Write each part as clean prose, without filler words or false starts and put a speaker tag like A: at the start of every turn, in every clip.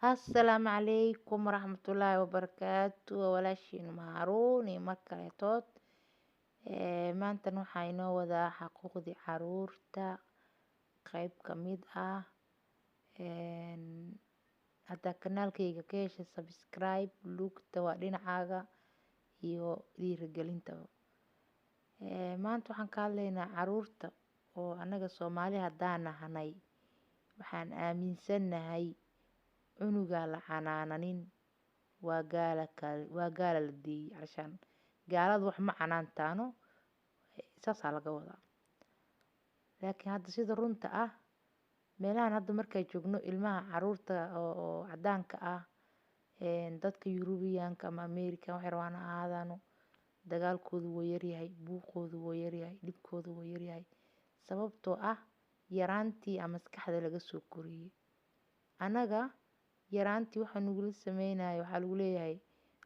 A: Assalaamu calaykum waraxmatullaahi wabarakaatu. Waa walaashiin Maaruun iyo mar kaleetood. Maantana waxaa inoo wadaa xuquuqdii caruurta qayb ka mid ah. Haddaa kanaalkayga ka heshay subscribe lugta waa dhinacaaga iyo dhiirigelinta. Maanta waxaan ka hadlaynaa caruurta oo anaga Soomaali haddaan nahanay waxaan aaminsanahay cunuga la canaananin waa gaala la deeyay calashaan gaaladu wax ma canaantaano saasaa laga wadaa. Laakiin hadda sida runta ah meelahan hadda markay joogno ilmaha caruurta oo cadaanka ah dadka Yurubiyaanka ama Ameerika waxay rabaan ha ahaadaano dagaalkoodu wuu yaryahay, buuqoodu wuu yaryahay, dhibkoodu wuu yaryahay sababtoo ah yaraantii ama maskaxda laga soo koriyay. Anaga yaraantii waxa nagula sameynayo waxaa lagu leeyahay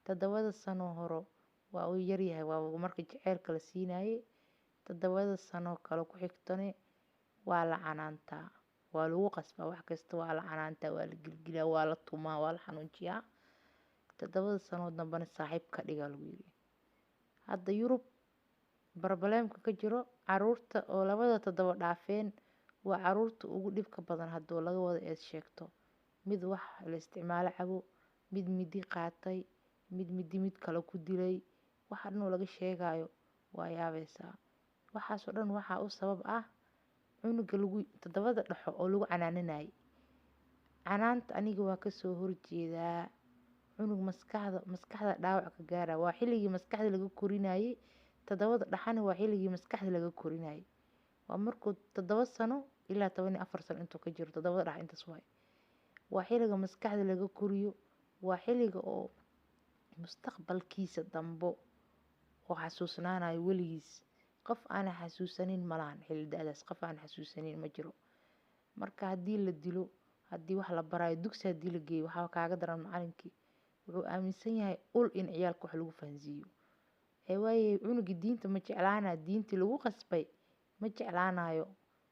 A: 7 sano hore waa uu yaryahay waa marka jaceylka la siinaayay 7 sano kale ku xigtane waa la canaantaa waa lagu qasbaa wax kasta waa la canaantaa waa la gilgilaa waa la tumaa waa la xanuujiyaa 7 sano dambana saaxiib ka dhiga lagu yiri. Hadda Yurub barbareemka ka jiro caruurta oo 7 dhaafeen waa caruurta ugu dhibka badan hadoo laga wada eed sheegto. Mid wax la isticmaalo cabo, mid midi qaatay, mid kale ku dilay, waxa dhan oo laga sheegayo waa yaabaysaa. Waxaas oo dhan waxa u sabab ah cunuga lagu 7 dhaxo oo lagu canaananay. Canaanta aniga waa ka soo horjeedaa cunug maskaxda dhaawac ka gaara waa xilligii maskaxda laga korinayay 7 dhaxana waa xilligii maskaxda laga korinayay. Waa markuu 7 sano ilaa 14 sano intuu ka jiro 7 dhax intaas waay. Waa xilliga maskaxda laga koriyo waa xilliga oo mustaqbalkiisa dambo oo xasuusnaanayo weligiis qof aan xasuusanin malahan xilli da'daas qof aan xasuusanin ma jiro. Marka haddii la dilo haddii wax la barayo dugsi haddii la geeyo waxa kaaga daran macallinkii wuxuu aaminsan yahay ul in ciyaalka wax lagu fahansiiyo. Waayay cunugi diinta ma jeclaana diintii lagu qasbay ma jeclaanayo.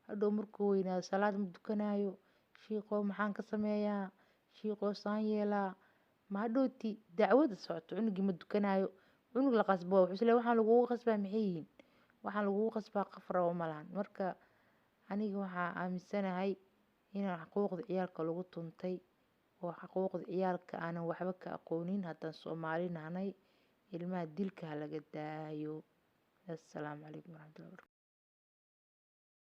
A: Hadhow markuu weynaado salaad ma dukanayo shiiqo maxaan ka sameeyaa shiiqo saan yeelaa ma hadhowti dacwada socoto cunugi ma dukanayo cunug la qasbo wuxuu isleeyahay waxaan lagu qasbaa maxay yihiin waxaan lagu qasbaa qafra oo malahan. Marka aniga waxaa aaminsanahay in xuquuqda ciyaalka lagu tuntay oo xuquuqda ciyaalka aanan waxba ka aqoonin haddaan Soomaali nahanay ilmaha dilka laga daayo. Assalaamu calaykum waraxmatullaahi wabarakaatuh.